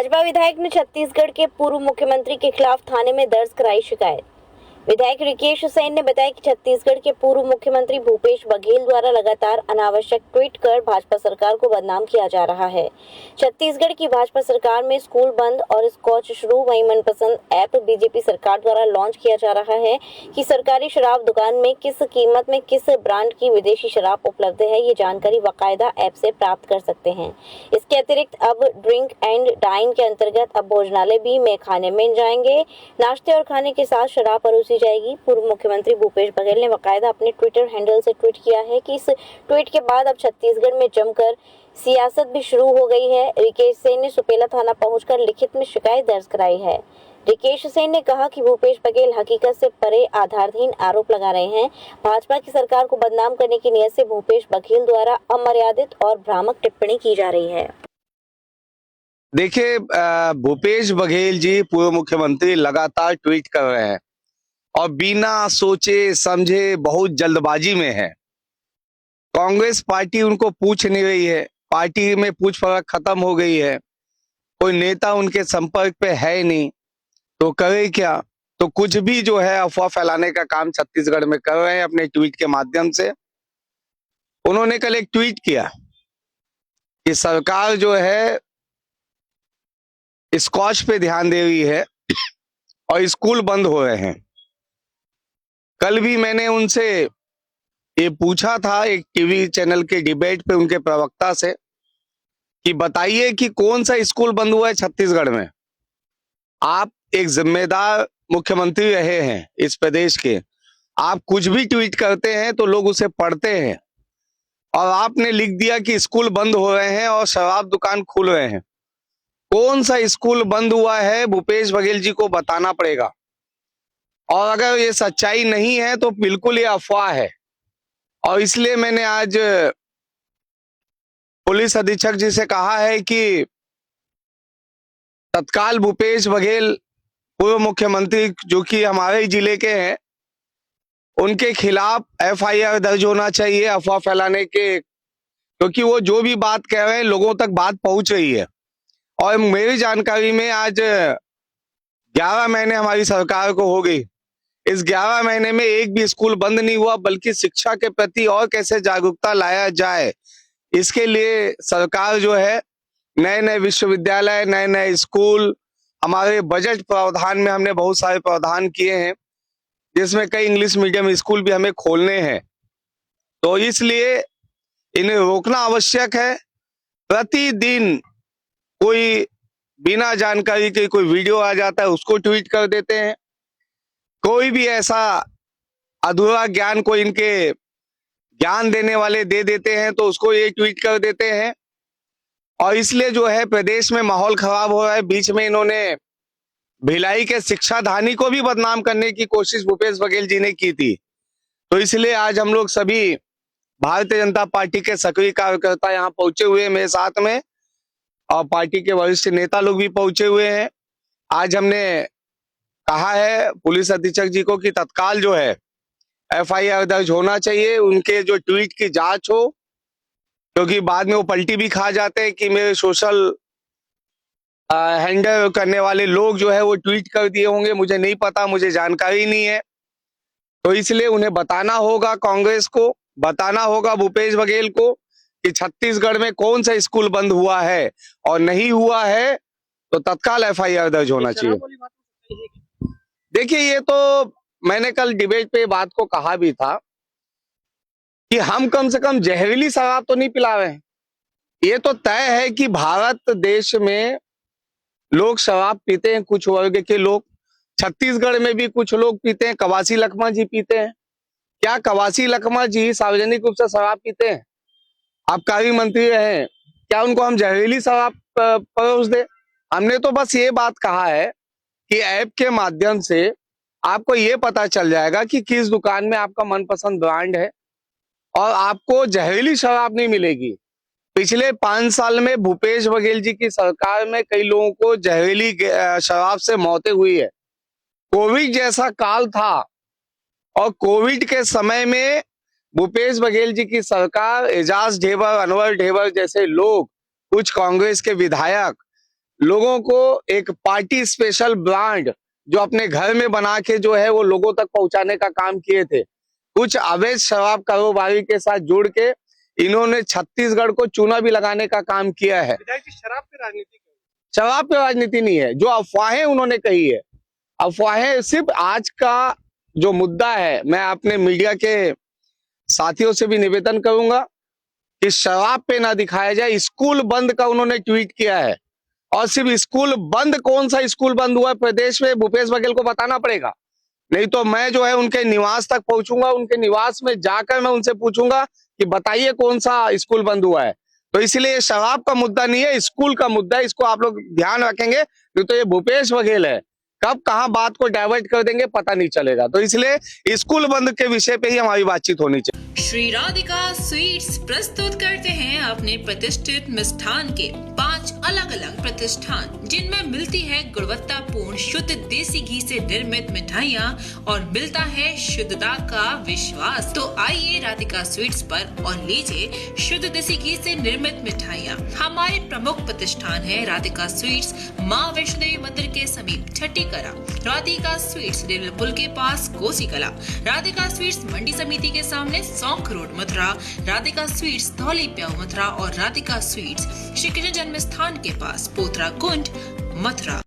भाजपा विधायक ने छत्तीसगढ़ के पूर्व मुख्यमंत्री के खिलाफ थाने में दर्ज कराई शिकायत। विधायक रिकेश सेन ने बताया कि छत्तीसगढ़ के पूर्व मुख्यमंत्री भूपेश बघेल द्वारा लगातार अनावश्यक ट्वीट कर भाजपा सरकार को बदनाम किया जा रहा है। छत्तीसगढ़ की भाजपा सरकार में स्कूल बंद और स्कॉच शुरू, वहीं मनपसंद ऐप बीजेपी सरकार द्वारा लॉन्च किया जा रहा है कि सरकारी शराब दुकान में किस कीमत में किस ब्रांड की विदेशी शराब उपलब्ध है, ये जानकारी बाकायदा ऐप से प्राप्त कर सकते हैं। इसके अतिरिक्त अब ड्रिंक एंड डाइन के अंतर्गत अब भोजनालय भी में खाने में जाएंगे। नाश्ते और खाने के साथ शराब परोसी जाएगी। पूर्व मुख्यमंत्री भूपेश बघेल ने बाकायदा अपने ट्विटर हैंडल से ट्वीट किया है कि इस ट्वीट के बाद अब छत्तीसगढ़ में जमकर सियासत भी शुरू हो गई है। रिकेश सेन ने सुपेला थाना पहुंचकर लिखित में शिकायत दर्ज कराई है। रिकेश सेन ने कहा कि भूपेश बघेल हकीकत से परे आधारहीन आरोप लगा रहे हैं। भाजपा की सरकार को बदनाम करने की नीयत से भूपेश बघेल द्वारा अमर्यादित और भ्रामक टिप्पणी की जा रही है। देखिए, भूपेश बघेल जी पूर्व मुख्यमंत्री लगातार ट्वीट कर रहे हैं और बिना सोचे समझे बहुत जल्दबाजी में है। कांग्रेस पार्टी उनको पूछ नहीं रही है, पार्टी में पूछ परख खत्म हो गई है, कोई नेता उनके संपर्क पे है नहीं, तो करे क्या? तो कुछ भी जो है अफवाह फैलाने का काम छत्तीसगढ़ में कर रहे हैं अपने ट्वीट के माध्यम से। उन्होंने कल एक ट्वीट किया कि सरकार जो है स्कॉच पे ध्यान दे रही है और स्कूल बंद हो रहे हैं। कल भी मैंने उनसे ये पूछा था एक टीवी चैनल के डिबेट पे उनके प्रवक्ता से कि बताइए कि कौन सा स्कूल बंद हुआ है छत्तीसगढ़ में। आप एक जिम्मेदार मुख्यमंत्री रहे हैं इस प्रदेश के, आप कुछ भी ट्वीट करते हैं तो लोग उसे पढ़ते हैं, और आपने लिख दिया कि स्कूल बंद हो रहे हैं और शराब दुकान खुल रहे हैं। कौन सा स्कूल बंद हुआ है भूपेश बघेल जी को बताना पड़ेगा, और अगर ये सच्चाई नहीं है तो बिल्कुल ये अफवाह है। और इसलिए मैंने आज पुलिस अधीक्षक जी से कहा है कि तत्काल भूपेश बघेल पूर्व मुख्यमंत्री जो कि हमारे ही जिले के हैं, उनके खिलाफ एफआईआर दर्ज होना चाहिए अफवाह फैलाने के, क्योंकि वो जो भी बात कह रहे हैं लोगों तक बात पहुंच रही है। और मेरी जानकारी में आज 11 महीने हमारी सरकार को हो गई, इस 11 महीने में एक भी स्कूल बंद नहीं हुआ, बल्कि शिक्षा के प्रति और कैसे जागरूकता लाया जाए इसके लिए सरकार जो है नए नए विश्वविद्यालय, नए नए स्कूल, हमारे बजट प्रावधान में हमने बहुत सारे प्रावधान किए हैं जिसमें कई इंग्लिश मीडियम स्कूल भी हमें खोलने हैं। तो इसलिए इन्हें रोकना आवश्यक है। प्रतिदिन कोई बिना जानकारी के कोई वीडियो आ जाता है, उसको ट्वीट कर देते हैं। कोई भी ऐसा अधूरा ज्ञान कोई इनके ज्ञान देने वाले दे देते हैं तो उसको ये ट्वीट कर देते हैं, और इसलिए जो है प्रदेश में माहौल खराब हो रहा है। बीच में इन्होंने भिलाई के शिक्षाधानी को भी बदनाम करने की कोशिश भूपेश बघेल जी ने की थी। तो इसलिए आज हम लोग सभी भारतीय जनता पार्टी के सक्रिय कार्यकर्ता यहाँ पहुंचे हुए हैं मेरे साथ में, और पार्टी के वरिष्ठ नेता लोग भी पहुंचे हुए हैं। आज हमने कहा है पुलिस अधीक्षक जी को कि तत्काल जो है एफआईआर दर्ज होना चाहिए, उनके जो ट्वीट की जांच हो, क्योंकि बाद में वो पलटी भी खा जाते हैं कि मेरे सोशल हैंडल करने वाले लोग जो है वो ट्वीट कर दिए होंगे, मुझे नहीं पता, मुझे जानकारी नहीं है। तो इसलिए उन्हें बताना होगा, कांग्रेस को बताना होगा, भूपेश बघेल को, कि छत्तीसगढ़ में कौन सा स्कूल बंद हुआ है, और नहीं हुआ है तो तत्काल एफआईआर दर्ज होना चाहिए। देखिए, ये तो मैंने कल डिबेट पे बात को कहा भी था कि हम कम से कम जहरीली शराब तो नहीं पिला रहे हैं। ये तो तय है कि भारत देश में लोग शराब पीते हैं, कुछ वर्ग के लोग, छत्तीसगढ़ में भी कुछ लोग पीते हैं। कवासी लखमा जी पीते हैं। क्या कवासी लखमा जी सार्वजनिक रूप से शराब पीते हैं? आबकारी मंत्री रहे, क्या उनको हम जहरीली शराब परोस दे? हमने तो बस ये बात कहा है कि ऐप के माध्यम से आपको ये पता चल जाएगा कि किस दुकान में आपका मनपसंद ब्रांड है, और आपको जहरीली शराब नहीं मिलेगी। पिछले 5 साल में भूपेश बघेल जी की सरकार में कई लोगों को जहरीली शराब से मौतें हुई है। कोविड जैसा काल था, और कोविड के समय में भूपेश बघेल जी की सरकार, एजाज ढेबर, अनवर ढेबर जैसे लोग, कुछ कांग्रेस के विधायक लोगों को एक पार्टी स्पेशल ब्रांड जो अपने घर में बना के जो है वो लोगों तक पहुंचाने का काम किए थे। कुछ अवैध शराब कारोबारी के साथ जुड़ के इन्होंने छत्तीसगढ़ को चूना भी लगाने का काम किया है। विधायक जी, शराब की राजनीति क्यों? शराब पे राजनीति नहीं है, जो अफवाहें उन्होंने कही है, अफवाहें सिर्फ आज का जो मुद्दा है, मैं अपने मीडिया के साथियों से भी निवेदन करूंगा कि शराब पे ना दिखाया जाए। स्कूल बंद का उन्होंने ट्वीट किया है और सिर्फ स्कूल बंद, कौन सा स्कूल बंद हुआ प्रदेश में भूपेश बघेल को बताना पड़ेगा, नहीं तो मैं जो है उनके निवास तक पहुंचूंगा, उनके निवास में जाकर मैं उनसे पूछूंगा कि बताइए कौन सा स्कूल बंद हुआ है। तो इसलिए शराब का मुद्दा नहीं है, स्कूल का मुद्दा है। इसको आप लोग ध्यान रखेंगे, नहीं तो ये भूपेश बघेल है, कब कहां बात को डाइवर्ट कर देंगे पता नहीं चलेगा। तो इसलिए स्कूल बंद के विषय पे ही हमारी बातचीत होनी चाहिए। श्री राधिका स्वीट्स प्रस्तुत करते हैं अपने प्रतिष्ठित मिष्ठान के 5 अलग अलग प्रतिष्ठान, जिनमें मिलती है गुणवत्तापूर्ण शुद्ध देसी घी से निर्मित मिठाइयाँ और मिलता है शुद्धता का विश्वास। तो आइए राधिका स्वीट्स पर और लीजिए शुद्ध देसी घी से निर्मित मिठाइयाँ। हमारे प्रमुख प्रतिष्ठान है राधिका स्वीट्स, माँ वैष्णो देवी मंदिर के समीप छठी कला, राधिका स्वीट्स रेलवे पुल के पास कोसी कला, राधिका स्वीट्स मंडी समिति के सामने सौंख रोड मथुरा, राधिका स्वीट्स धौली प्याऊ मथुरा और राधिका स्वीट्स श्री कृष्ण जन्म स्थान के पास पोथरा कुंड मथुरा।